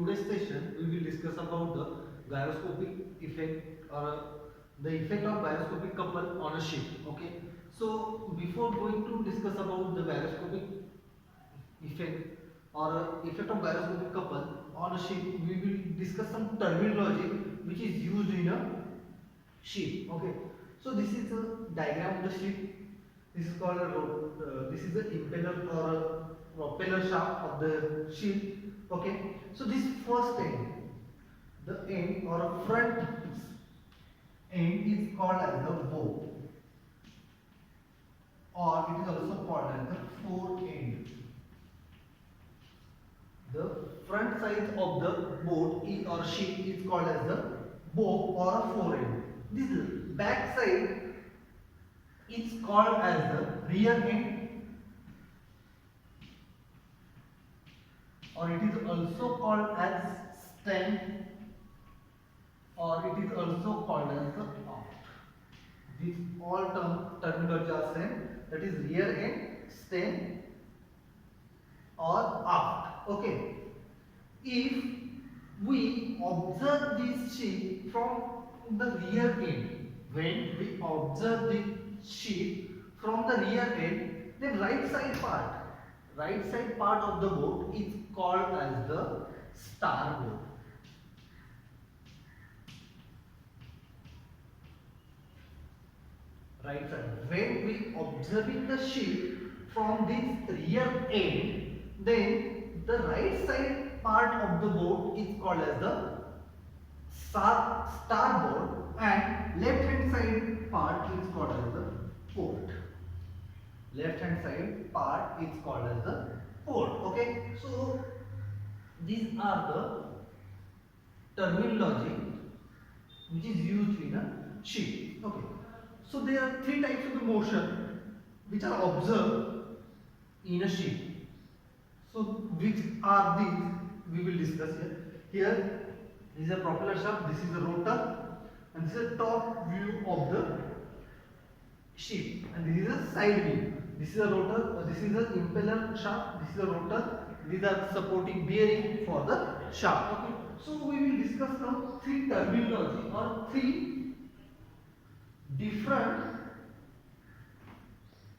today's session we will discuss about the gyroscopic effect or the effect of gyroscopic couple on a ship. Okay. So before going to discuss about the gyroscopic effect or effect of gyroscopic couple on a ship, we will discuss some terminology which is used in a ship. Okay. So this is a diagram of the ship. This is called a this is the impeller or a propeller shaft of the ship. Okay. So this first end, the end or a front end is called as the bow, or it is also called as the fore end. The front side of the boat or ship is called as the bow or a fore end. This back side is called as the rear end, or it is also called as stem, or it is also called as the aft. These all terminology are same. That is rear end, stem, or aft. Okay. If we observe this ship from the rear end, when we observe the ship from the rear end, then right side part of the boat is called as the starboard. Right side. When we observing the ship from this rear end, then the right side part of the boat is called as the starboard, and left hand side part is called as the port. Left hand side part is called as the port. Okay. So these are the terminology which is used in a ship. Okay. So there are three types of the motion which are observed in a ship. So which are these we will discuss here. Here this is a propeller shaft, this is a rotor, and this is a top view of the ship, and this is a side view. This is a rotor, this is a impeller shaft, this is a rotor, these are supporting bearing for the shaft. Okay. So we will discuss now three terminology or three different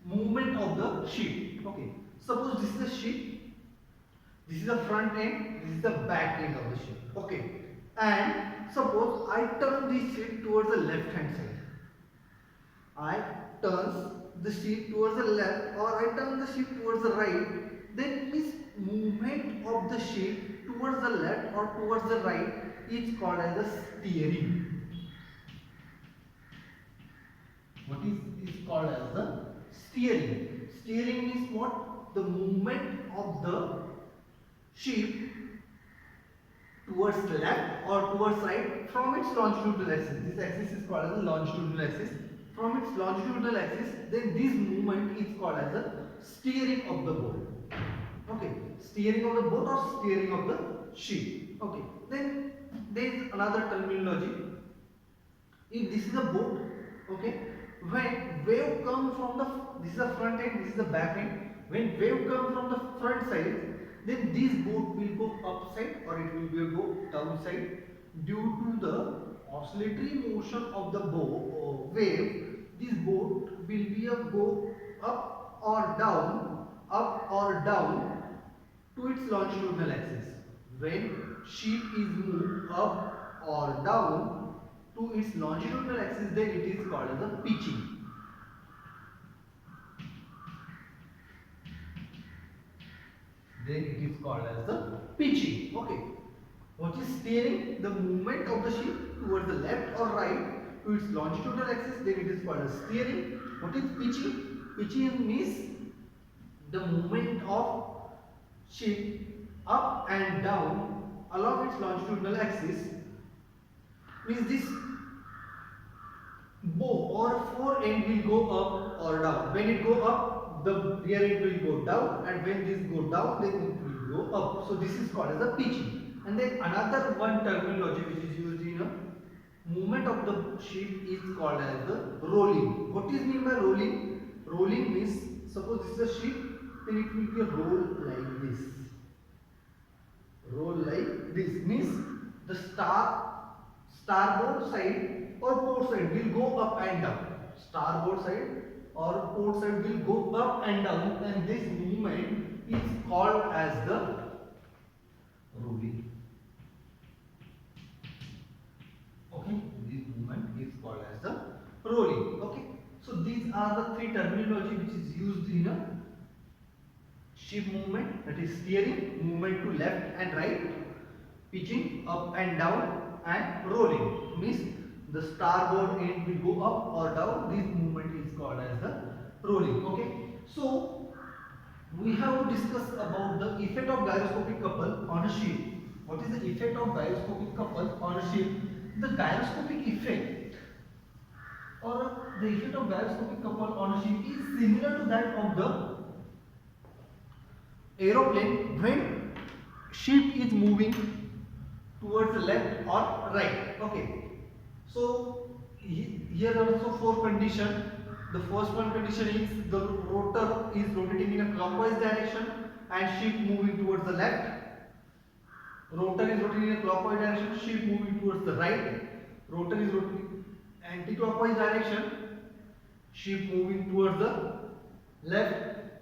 movement of the ship. Okay. Suppose this is a ship, this is the front end, this is the back end of the ship. Okay. And suppose I turn this ship towards the left hand side. I turns the ship towards the left, or I turn the ship towards the right, then this movement of the ship towards the left or towards the right is called as the steering. What is called as the steering? Steering means what? The movement of the ship towards left or towards right from its longitudinal axis. This axis is called as the longitudinal axis. From its longitudinal axis, then this movement is called as the steering of the boat. Okay, steering of the boat or steering of the ship. Okay, then there is another terminology. If this is a boat, okay, when wave come from the, this is the front end, this is the back end. When wave come from the front side, then this boat will go upside or it will go downside due to the oscillatory motion of the wave. This boat will be a go up or down to its longitudinal axis. When ship is moved up or down to its longitudinal axis, then it is called as a pitching. Then it is called as the pitching. Okay. What is steering? The movement of the ship towards the left or right to its longitudinal axis, then it is called as steering. What is pitching? Pitching means the movement of ship up and down along its longitudinal axis. Means this bow or fore end will go up or down. When it go up, the rear end will go down, and when this go down, then it will go up. So this is called as a pitching. And then another one terminology which is used in a movement of the ship is called as the rolling. What is mean by rolling? Rolling means, suppose this is a ship, then it will be a roll like this. Roll like this. starboard side or port side will go up and down. Starboard side or port side will go up and down, and this movement is called as the rolling. Okay, this movement is called as the rolling. Okay, so these are the three terminology which is used in a ship movement, that is steering, movement to left and right, pitching up and down, and rolling. Means the starboard end will go up or down. This movement is called as the rolling. Okay, so we have to discuss about the effect of gyroscopic couple on a ship. What is the effect of gyroscopic couple on a ship? The gyroscopic effect or the effect of gyroscopic couple on a ship is similar to that of the aeroplane when ship is moving towards the left or right. Okay, so here are also four conditions. The first one condition is the rotor is rotating in a clockwise direction and ship moving towards the left. Rotor is rotating in a clockwise direction, ship moving towards the right. Rotor is rotating anti-clockwise direction, ship moving towards the left,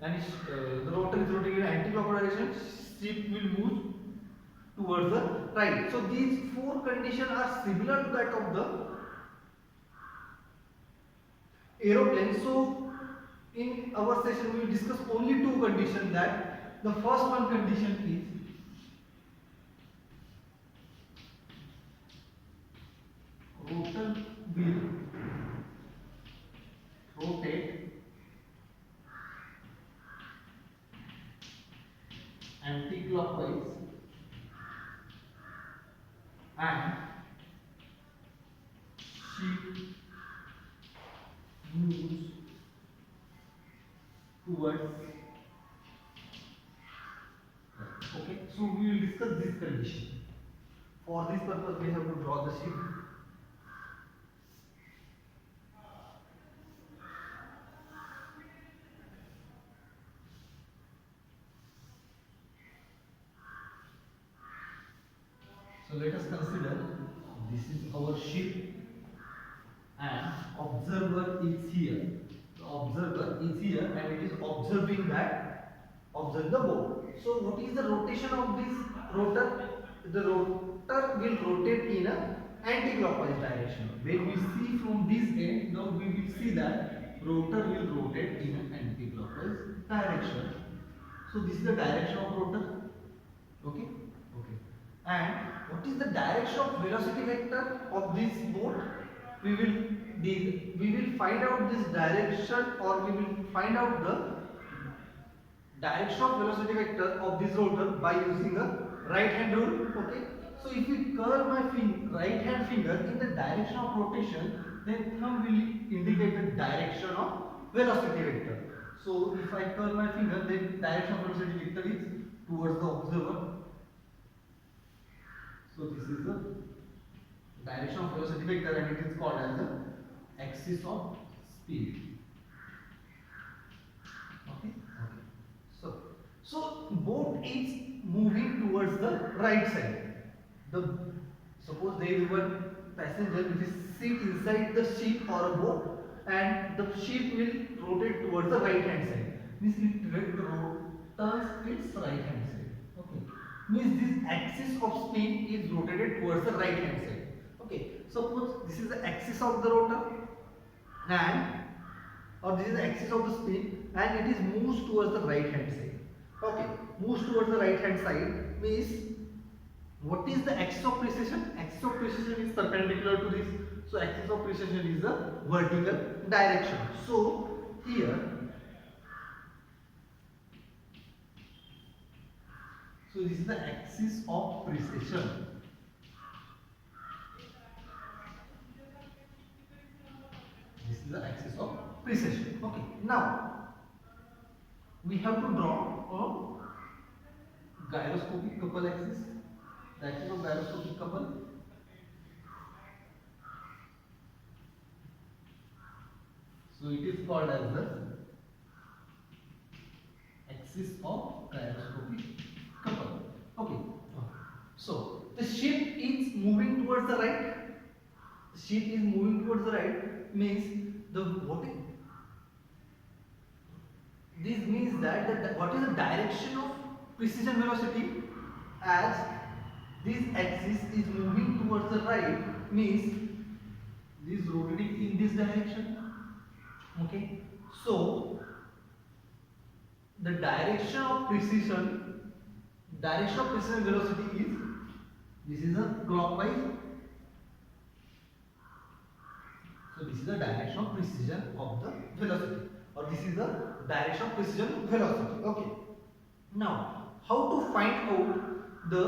and the rotor is rotating in anti-clockwise direction, ship will move towards the right. So these four conditions are similar to that of the aeroplane. So in our session we will discuss only two conditions. That the first one condition is rotor will rotate anti-clockwise and ship moves towards. Okay, so we will discuss this condition. For this purpose, we have to draw the ship. So let us consider this is our ship and observer is here. The observer is here and it is observing the boat. So what is the rotation of this rotor? The rotor will rotate in a anti-clockwise direction. When we see from this end, now we will see that rotor will rotate in an anti-clockwise direction. So this is the direction of rotor. Okay. Okay. And what is the direction of velocity vector of this boat? We will find out this direction, or we will find out the direction of velocity vector of this rotor by using a right hand rule. Okay, so if we curl my right hand finger in the direction of rotation, then thumb will indicate the direction of velocity vector. So if I curl my finger, then direction of velocity vector is towards the observer. So this is the direction of velocity vector and it is called as the axis of speed. Okay. So boat is moving towards the right side. Suppose there is one passenger which is sit inside the ship or a boat, and the ship will rotate towards the right hand side. Means it turns its right hand side. Okay. Means this axis of spin is rotated towards the right hand side. Okay. Suppose this is the axis of the rotor, or this is the axis of the spin, and it is moves towards the right hand side. Okay, moves towards the right hand side means what is the axis of precession? Axis of precession is perpendicular to this. So axis of precession is the vertical direction. So here, so this is the axis of precession. This is the axis of precession. Okay, now we have to draw a gyroscopic couple axis. The axis of gyroscopic couple. So it is called as the axis of gyroscopic couple. Okay. So the ship is moving towards the right, ship is moving towards the right, means the what is this means that what is the direction of precision velocity, as this axis is moving towards the right, means this is rotating in this direction. Okay, so the direction of precision velocity is, this is a clockwise. So this is the direction of precision of the velocity, or this is the direction of precision velocity. Okay. Now, how to find out the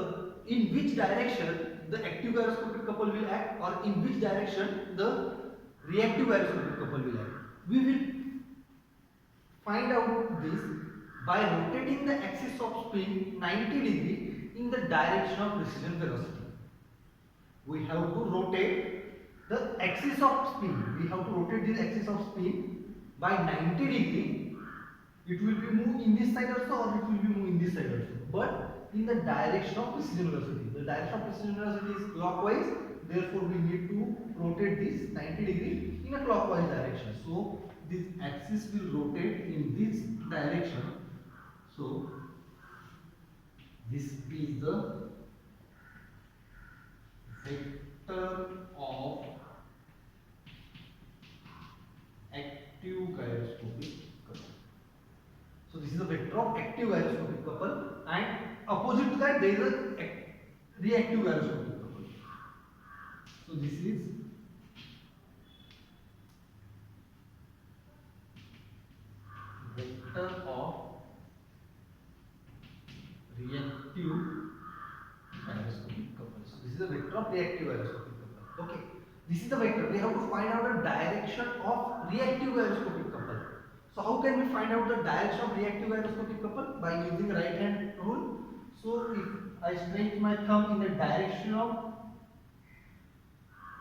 in which direction the active gyroscopic couple will act, or in which direction the reactive gyroscopic couple will act? We will find out this by rotating the axis of spin 90 degree in the direction of precision velocity. We have to rotate the axis of spin. We have to rotate this axis of spin by 90 degree. It will be moved in this side also, or it will be moved in this side also, but in the direction of precision velocity. The direction of precision velocity is clockwise, therefore we need to rotate this 90 degree in a clockwise direction. So this axis will rotate in this direction. So this is the vector of active gyroscopic couple. So this is the vector of active gyroscopic couple, and opposite to that there is a reactive gyroscopic couple. So this is vector of reactive gyroscopic couple. So this is the vector of reactive gyroscopic couple. Okay, this is the vector. We have to find out the direction of reactive gyroscopic couple. So how can we find out the direction of reactive gyroscopic couple? By using right hand rule. So if I stretch my thumb in the direction of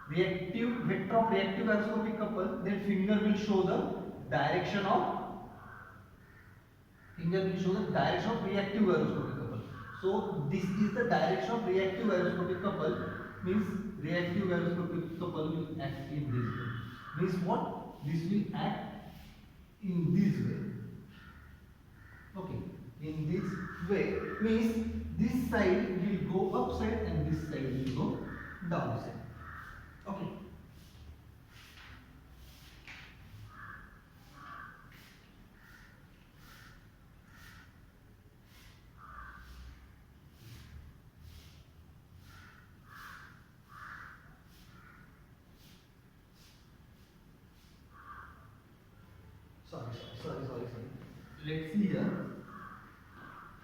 reactive vector of reactive gyroscopic couple, then finger will show the direction of reactive gyroscopic couple. So this is the direction of reactive gyroscopic couple, means reactive gyroscopic couple will act in this way. Means what? This will act in this way. Okay, in this way means this side will go upside and this side will go downside. Okay. Sorry. Let's see here.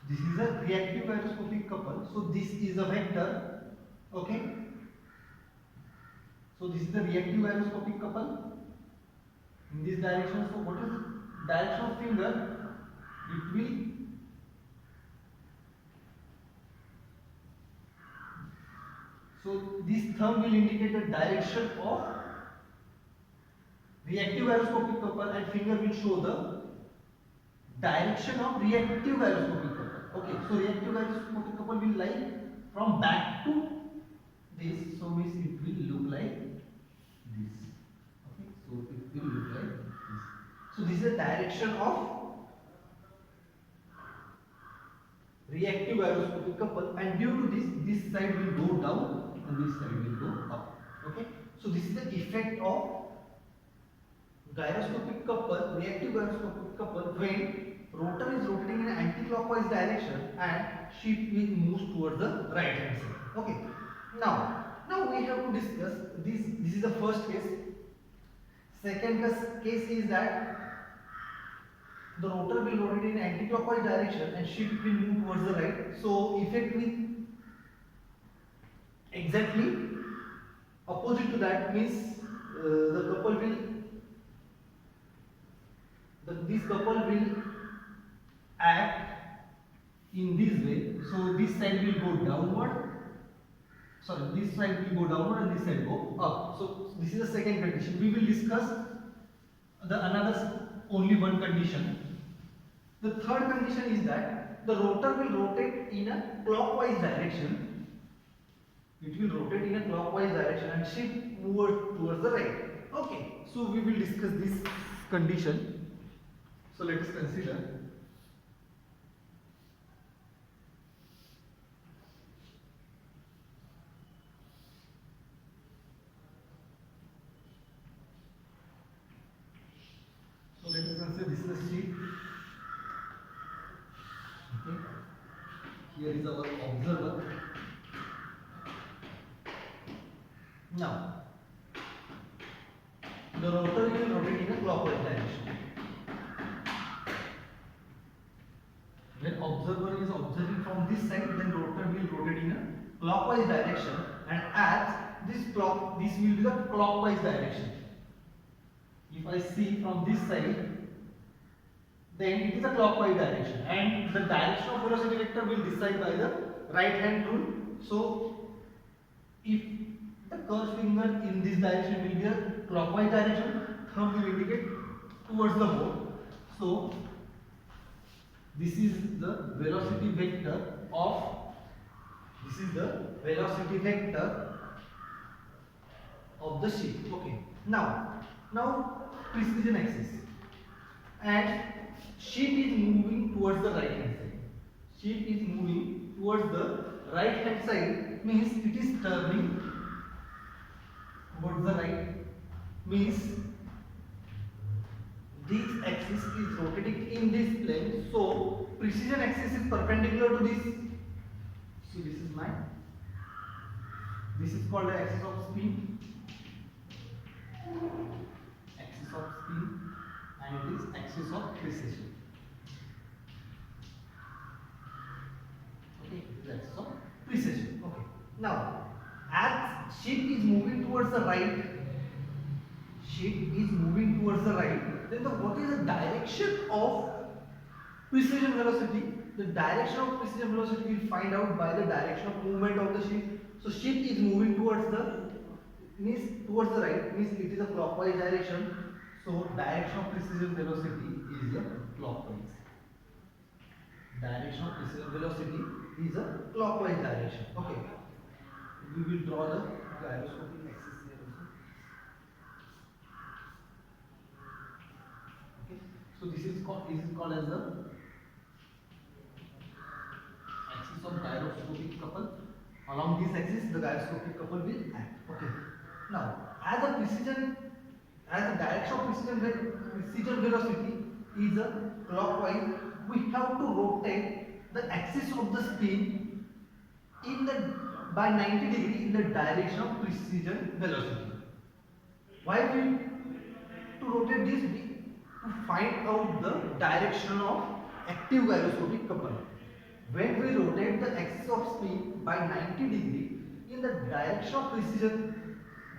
This is a reactive gyroscopic couple. So this is a vector. Okay. So this is the reactive gyroscopic couple in this direction. So what is the direction of finger? It will this thumb will indicate the direction of reactive gyroscopic couple, and finger will show the direction of reactive gyroscopic couple. Okay, so reactive gyroscopic couple will lie from back to this, so means it will look like this. Okay, so it will look like this. So this is the direction of reactive gyroscopic couple, and due to this side will go down and this side will go up. Okay, so this is the effect of gyroscopic couple, reactive gyroscopic couple, when rotor is rotating in an anti-clockwise direction and ship will move towards the right hand side. Okay. Now we have to discuss this. This is the first case. Second case is that the rotor will rotate in anti-clockwise direction and ship will move towards the right. So effect will exactly opposite to that, means the couple will this couple will act in this way. So this side will go downward. Sorry, this side will go downward and this side go up. So this is the second condition. We will discuss another only one condition. The third condition is that the rotor will rotate in a clockwise direction It will rotate in a clockwise direction and shift towards the right. Okay, so we will discuss this condition. So let us consider. So let us consider this is a sheet. Okay. Here is our observer. Now, the rotor will rotate in a clockwise direction. When observer is observing from this side, then rotor will rotate in a clockwise direction, and as this will be the clockwise direction. If I see from this side, then it is a clockwise direction, and the direction of velocity vector will decide by the right hand rule. So, if the cursed finger in this direction will be a clockwise direction, thumb will indicate towards the board. So, this is the velocity vector of the ship. Okay. Now precision axis, and ship is moving towards the right hand side. Ship is moving towards the right hand side means it is turning towards the right, means this axis is rotating in this plane, so precision axis is perpendicular to this. So this is called the axis of spin, and it is axis of precision. Okay, this is axis of precision. Okay. Now, as ship is moving towards the right, then what is the direction of precision velocity? The direction of precision velocity we will find out by the direction of movement of the ship. So ship is moving towards the right, means it is a clockwise direction. So direction of precision velocity is a clockwise. Direction of precision velocity is a clockwise direction. Okay. We will draw the gyroscopic axis here also. Okay. So this is called as the axis of gyroscopic couple. Along this axis, the gyroscopic couple will act. Okay. Now, as the direction of precision velocity is a clockwise, we have to rotate the axis of the spin by 90 degree in the direction of precision velocity. Why we to rotate this? To find out the direction of active gyroscopic couple. When we rotate the axis of spin by 90 degree in the direction of precision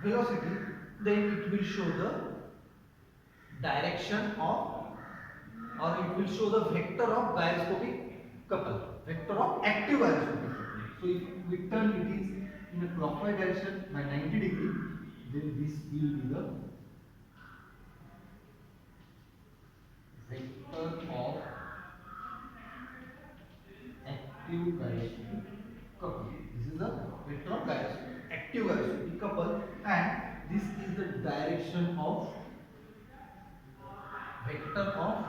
velocity, then it will show the direction of, or it will show the vector of gyroscopic couple, vector of active gyroscopic couple. So if we turn it is in a clockwise direction by 90 degree, then this will be the vector of active gyroscopic couple. This is the vector of active gyroscopic couple, and this is the direction of vector of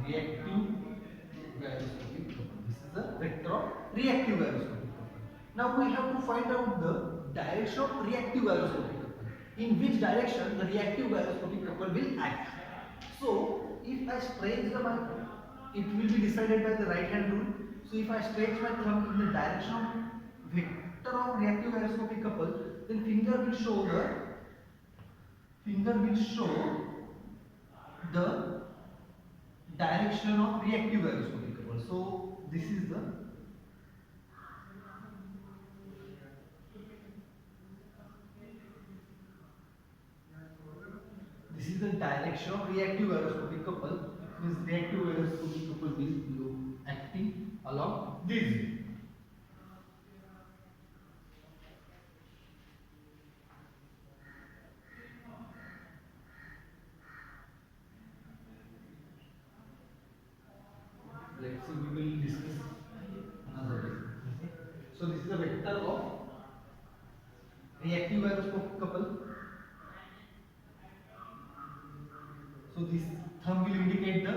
reactive gyroscopic couple. This is the vector of reactive gyroscopic couple. Now we have to find out the direction of reactive gyroscopic couple. In which direction the reactive gyroscopic couple will act. So if I stretch my thumb, it will be decided by the right hand rule. So if I stretch my thumb in the direction of vector of reactive gyroscopic couple, then finger will show the direction of reactive gyroscopic couple. So this is the direction of reactive gyroscopic couple. Means reactive gyroscopic couple will be acting along this way. let's see, we will discuss another day. Okay. So this is a vector of reactive gyroscopic couple. So this thumb will indicate the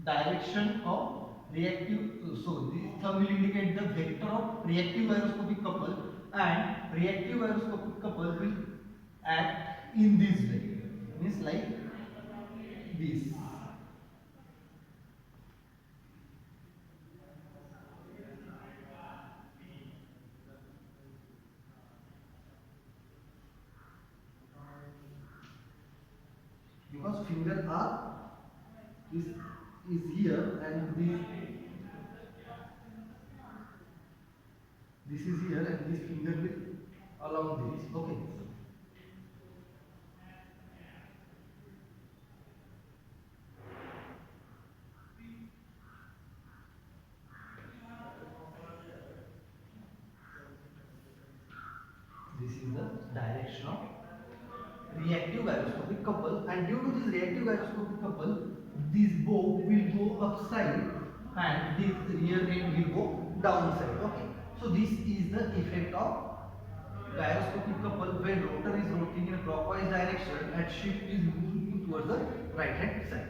direction of reactive. So this thumb will indicate the vector of reactive gyroscopic couple, and reactive gyroscopic couple will act in this way. Means like this. Because finger R is here and this is here and this finger will along this. Okay. This is the direction of reactive gyroscopic couple, and due to this reactive gyroscopic couple, this bow will go upside and this rear end will go downside. Okay. So this is the effect of gyroscopic couple when rotor is rotating in a clockwise direction and shift is moving towards the right hand side.